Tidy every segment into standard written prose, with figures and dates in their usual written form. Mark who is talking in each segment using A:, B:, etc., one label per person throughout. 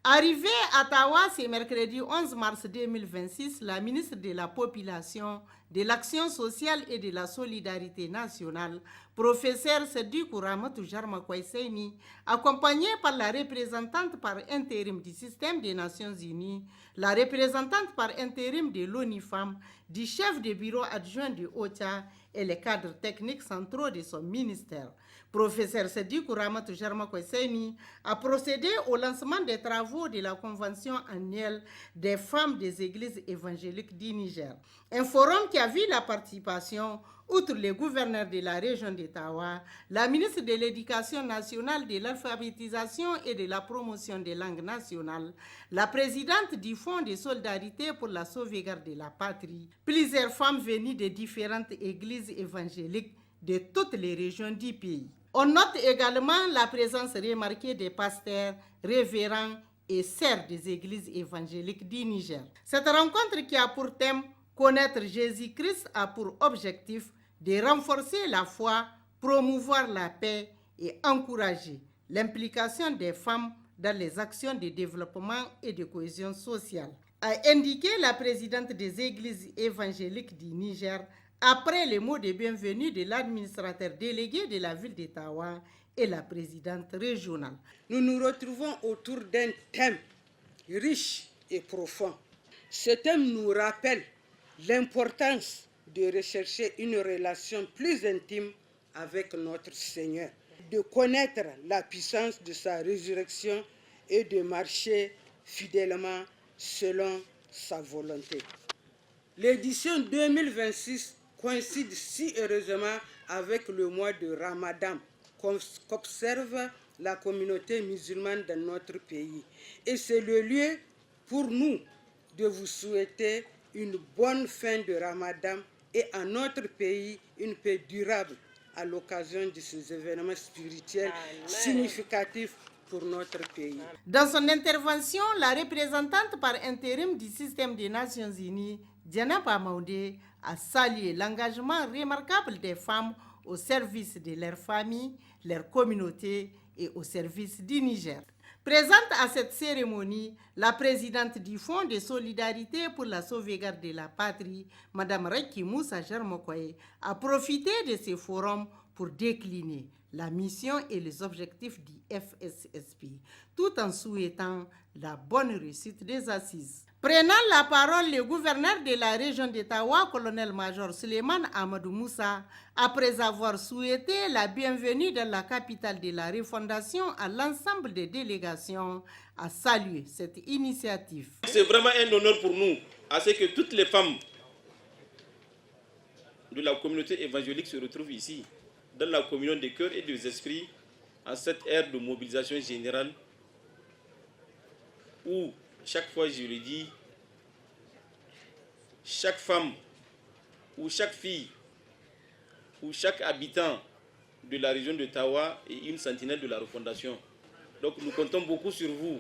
A: Arrivée à Tawa ce mercredi 11 mars 2026, la ministre de la Population, de l'Action sociale et de la Solidarité nationale, professeur Seddikou Rahmatou Jarma Kwaiseni, accompagnée par la représentante par intérim du système des Nations Unies, la représentante par intérim de l'ONU-FEM, du chef de bureau adjoint du OCHA et les cadres techniques centraux de son ministère. Professeur Seddikou Rahmatou Jarma Kwaiseni a procédé au lancement des travaux de la Convention annuelle des femmes des églises évangéliques du Niger. Un forum qui a vu la participation, outre les gouverneurs de la région d'Ottawa, la ministre de l'Éducation nationale, de l'alphabétisation et de la promotion des langues nationales, la présidente du Fonds de solidarité pour la sauvegarde de la patrie, plusieurs femmes venues de différentes églises évangéliques de toutes les régions du pays. On note également la présence remarquée des pasteurs, révérends et sœurs des églises évangéliques du Niger. Cette rencontre qui a pour thème « Connaître Jésus-Christ » a pour objectif de renforcer la foi, promouvoir la paix et encourager l'implication des femmes dans les actions de développement et de cohésion sociale, a indiqué la présidente des églises évangéliques du Niger, après les mots de bienvenue de l'administrateur délégué de la ville d'Ottawa et la présidente régionale.
B: Nous nous retrouvons autour d'un thème riche et profond. Ce thème nous rappelle l'importance de rechercher une relation plus intime avec notre Seigneur, de connaître la puissance de sa résurrection et de marcher fidèlement selon sa volonté. L'édition 2026 coïncide si heureusement avec le mois de Ramadan qu'observe la communauté musulmane dans notre pays. Et c'est le lieu pour nous de vous souhaiter une bonne fin de Ramadan et à notre pays une paix durable à l'occasion de ces événements spirituels significatifs pour notre pays.
A: Dans son intervention, la représentante par intérim du système des Nations Unies, Djenaba Maoudé, a salué l'engagement remarquable des femmes au service de leur famille, leur communauté et au service du Niger. Présente à cette cérémonie, la présidente du Fonds de solidarité pour la sauvegarde de la patrie, Mme Raiki Moussa Jarmokoye, a profité de ce forum pour décliner la mission et les objectifs du FSSP, tout en souhaitant la bonne réussite des assises. Prenant la parole, le gouverneur de la région d'Ottawa, colonel-major Suleiman Amadou Moussa, après avoir souhaité la bienvenue dans la capitale de la refondation à l'ensemble des délégations, a salué cette initiative.
C: C'est vraiment un honneur pour nous, à ce que toutes les femmes de la communauté évangélique se retrouvent ici, dans la communion des cœurs et des esprits, en cette ère de mobilisation générale, où chaque fois, je le dis, chaque femme ou chaque fille ou chaque habitant de la région de Tawa est une sentinelle de la refondation. Donc nous comptons beaucoup sur vous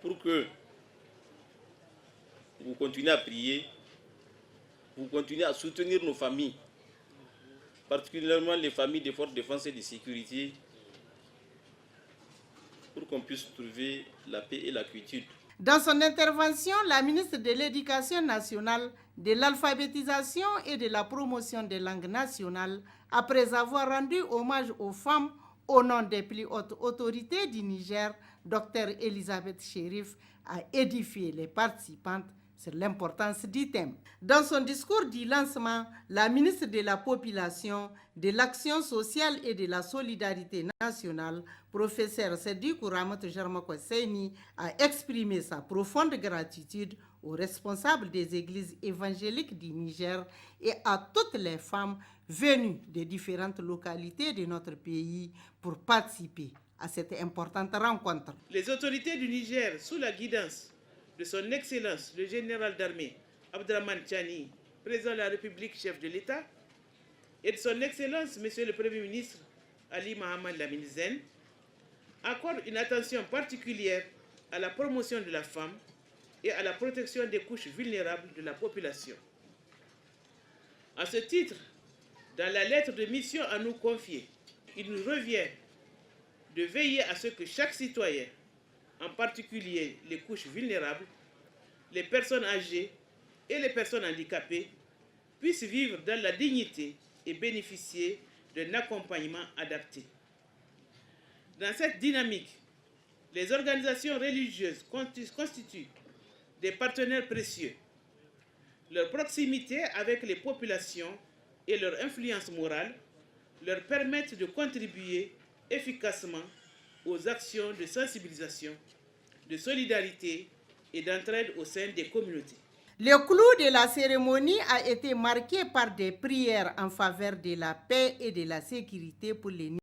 C: pour que vous continuez à prier, vous continuez à soutenir nos familles, particulièrement les familles des forces de défense et de sécurité, pour qu'on puisse trouver la paix et la quiétude.
A: Dans son intervention, la ministre de l'Éducation nationale, de l'alphabétisation et de la promotion des langues nationales, après avoir rendu hommage aux femmes au nom des plus hautes autorités du Niger, Dr Elisabeth Chérif, a édifié les participantes sur l'importance du thème. Dans son discours du lancement, la ministre de la Population, de l'Action sociale et de la Solidarité nationale, professeur Seddikou Rahmatou Jarma Kwaiseni, a exprimé sa profonde gratitude aux responsables des églises évangéliques du Niger et à toutes les femmes venues de différentes localités de notre pays pour participer à cette importante rencontre.
D: Les autorités du Niger, sous la guidance de son Excellence le général d'armée Abdraman Tchani, président de la République, chef de l'État, et de son Excellence Monsieur le Premier ministre Ali Mohamed Lamine Zen, accordent une attention particulière à la promotion de la femme et à la protection des couches vulnérables de la population. À ce titre, dans la lettre de mission à nous confier, il nous revient de veiller à ce que chaque citoyen, en particulier les couches vulnérables, les personnes âgées et les personnes handicapées, puissent vivre dans la dignité et bénéficier d'un accompagnement adapté. Dans cette dynamique, les organisations religieuses constituent des partenaires précieux. Leur proximité avec les populations et leur influence morale leur permettent de contribuer efficacement aux actions de sensibilisation, de solidarité et d'entraide au sein des communautés.
A: Le clou de la cérémonie a été marqué par des prières en faveur de la paix et de la sécurité pour les